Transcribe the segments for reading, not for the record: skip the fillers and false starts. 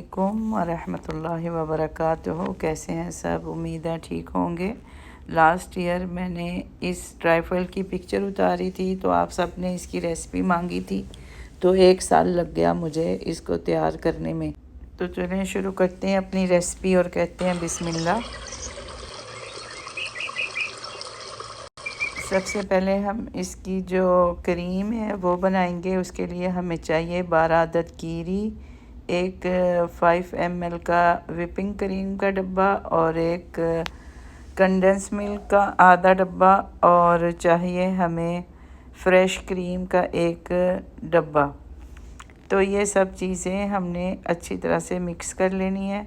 अस्सलामुअलैकुम वरहमतुल्लाहि वबरकातुहू। कैसे हैं सब? उम्मीद है ठीक होंगे। लास्ट ईयर मैंने इस ट्राइफल की पिक्चर उतारी थी तो आप सब ने इसकी रेसिपी मांगी थी, तो 1 साल लग गया मुझे इसको तैयार करने में। तो चलें शुरू करते हैं अपनी रेसिपी और कहते हैं बिस्मिल्लाह। सबसे पहले हम इसकी जो क्रीम है वो बनाएंगे। उसके लिए हमें चाहिए 12 अदद कीरी, एक 5 ml का विपिंग क्रीम का डब्बा और एक कंडेंस मिल्क का आधा डब्बा, और चाहिए हमें फ्रेश क्रीम का एक डब्बा। तो ये सब चीज़ें हमने अच्छी तरह से मिक्स कर लेनी है।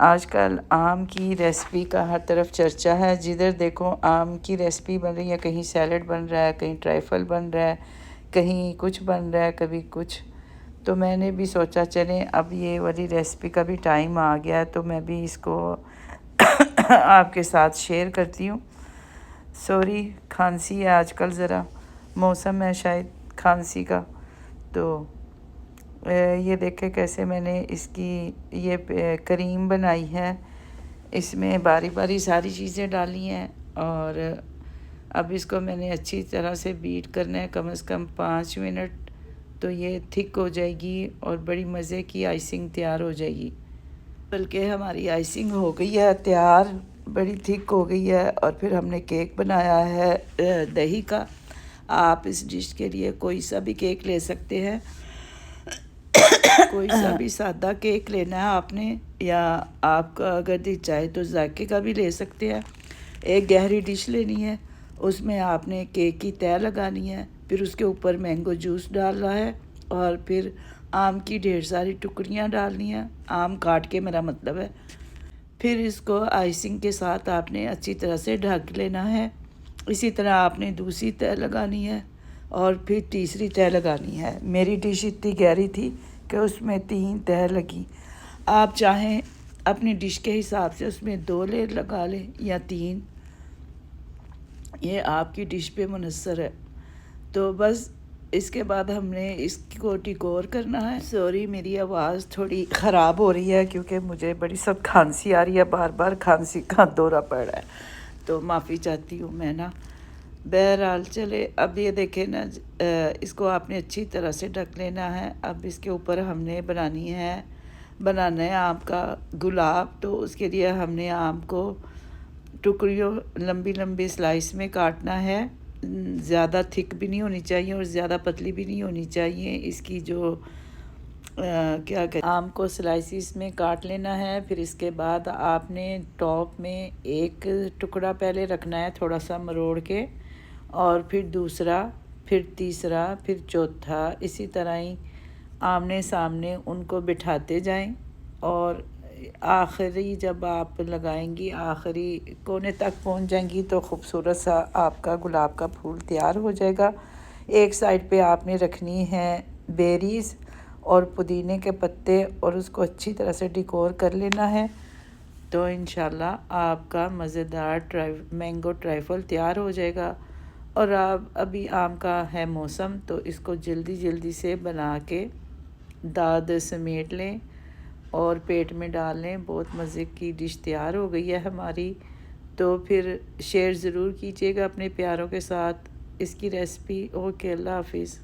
आजकल आम की रेसिपी का हर तरफ चर्चा है, जिधर देखो आम की रेसिपी बन रही है। कहीं सैलड बन रहा है, कहीं ट्राइफल बन रहा है, कहीं कुछ बन रहा है, कभी कुछ। तो मैंने भी सोचा चलें अब ये वाली रेसिपी का भी टाइम आ गया है तो मैं भी इसको आपके साथ शेयर करती हूँ। सॉरी, खांसी है आजकल, ज़रा मौसम है शायद खांसी का। तो ये देखें कैसे मैंने इसकी ये क्रीम बनाई है। इसमें बारी बारी सारी चीज़ें डाली हैं और अब इसको मैंने अच्छी तरह से बीट करना है, कम से कम 5 मिनट। तो ये थिक हो जाएगी और बड़ी मज़े की आइसिंग तैयार हो जाएगी। बल्कि हमारी आइसिंग हो गई है तैयार, बड़ी थिक हो गई है। और फिर हमने केक बनाया है दही का। आप इस डिश के लिए कोई सा भी केक ले सकते हैं, कोई सा भी सादा केक लेना है आपने, या आपका अगर दिल चाहे तो जायके का भी ले सकते हैं। एक गहरी डिश लेनी है, उसमें आपने केक की तह लगानी है, फिर उसके ऊपर मैंगो जूस डालना है और फिर आम की ढेर सारी टुकड़ियाँ डालनी है, आम काट के मेरा मतलब है। फिर इसको आइसिंग के साथ आपने अच्छी तरह से ढक लेना है। इसी तरह आपने दूसरी तह लगानी है और फिर तीसरी तह लगानी है। मेरी डिश इतनी गहरी थी कि उसमें 3 तह लगी। आप चाहें अपनी डिश के हिसाब से उसमें 2 लेयर लगा लें या 3, ये आपकी डिश पे मुनस्सर है। तो बस इसके बाद हमने इसको टिकोर करना है। सॉरी, मेरी आवाज़ थोड़ी ख़राब हो रही है क्योंकि मुझे बड़ी सब खांसी आ रही है, बार बार खांसी का दौरा पड़ रहा है, तो माफ़ी चाहती हूँ मैं ना। बहरहाल चले, अब ये देखें ना, इसको आपने अच्छी तरह से ढक लेना है। अब इसके ऊपर हमने बनाना है आम का गुलाब। तो उसके लिए हमने आम को टुकड़ियों लंबी लंबी स्लाइस में काटना है। ज़्यादा थिक भी नहीं होनी चाहिए और ज़्यादा पतली भी नहीं होनी चाहिए। इसकी जो क्या कहते, आम को स्लाइसिस में काट लेना है। फिर इसके बाद आपने टॉप में एक टुकड़ा पहले रखना है थोड़ा सा मरोड़ के, और फिर दूसरा, फिर तीसरा, फिर चौथा, इसी तरह ही आमने सामने उनको बिठाते जाएं। और आखिरी जब आप लगाएंगी, आखिरी कोने तक पहुंच जाएंगी तो खूबसूरत सा आपका गुलाब का फूल तैयार हो जाएगा। एक साइड पे आपने रखनी है बेरीज़ और पुदीने के पत्ते और उसको अच्छी तरह से डिकोर कर लेना है। तो इंशाल्लाह आपका मज़ेदार मैंगो ट्राइफल तैयार हो जाएगा। और अब अभी आम का है मौसम, तो इसको जल्दी जल्दी से बना के दाद समेट लें और पेट में डाल लें। बहुत मज़े की डिश तैयार हो गई है हमारी। तो फिर शेयर ज़रूर कीजिएगा अपने प्यारों के साथ इसकी रेसिपी। ओके, अल्लाह हाफिज़।